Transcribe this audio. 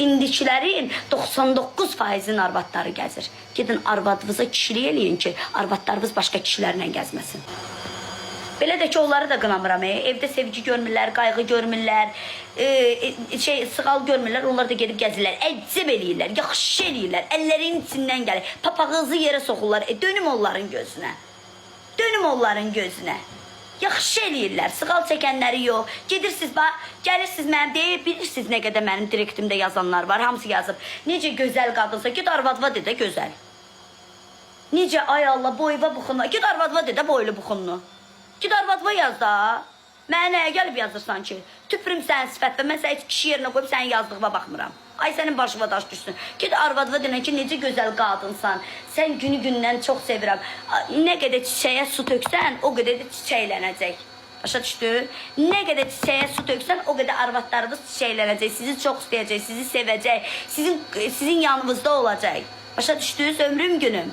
İndikilərin 99%-in arvadları gəzir. Gedin arvadınıza kişilik eləyin ki, arvadlarınız başqa kişilərlə gəzməsin. Belə də ki, onları da qınamıram. Evdə sevgi görmürlər, qayğı görmürlər, sığal görmürlər, onlar da gedib gəzirlər. Əcəb eləyirlər, yaxşı eləyirlər, əllərinin içindən gəlir. Papağınızı yerə soxurlar, dönüm onların gözünə. Dönüm onların gözünə. Yaxşı eləyirlər, sığal çəkənləri yox. Gedirsiniz, gəlirsiniz mənim deyib, bilirsiniz nə qədər mənim direktimdə yazanlar var, hamısı yazıb. Necə gözəl qadınsa, ged arvadva dedə gözəl. Necə, ay Allah, boyva buxunlu, ged arvadva dedə boylu buxunlu. Ged arvadva yaz da. Mənə nəyə gəlib yazırsan ki? Tüpürüm sənin sifətlə, mən səni kişi yerinə qoyub sənin yazdığıma baxmıram. Ay sənin başıma daş düşsün. Ged arvadva denən ki, necə gözəl qadınsan. Sən günü gündən çox sevirəm. Nə qədər çiçəyə su töksən, o qədər də çiçəklənəcək. Başa düşdü? Nə qədər çiçəyə su töksən, o qədər arvadlarınız çiçəklənəcək. Sizi çox istəyəcək, sizi sevəcək, sizin yanınızda olacaq. Başa düşdünüz? Ömrüm günüm.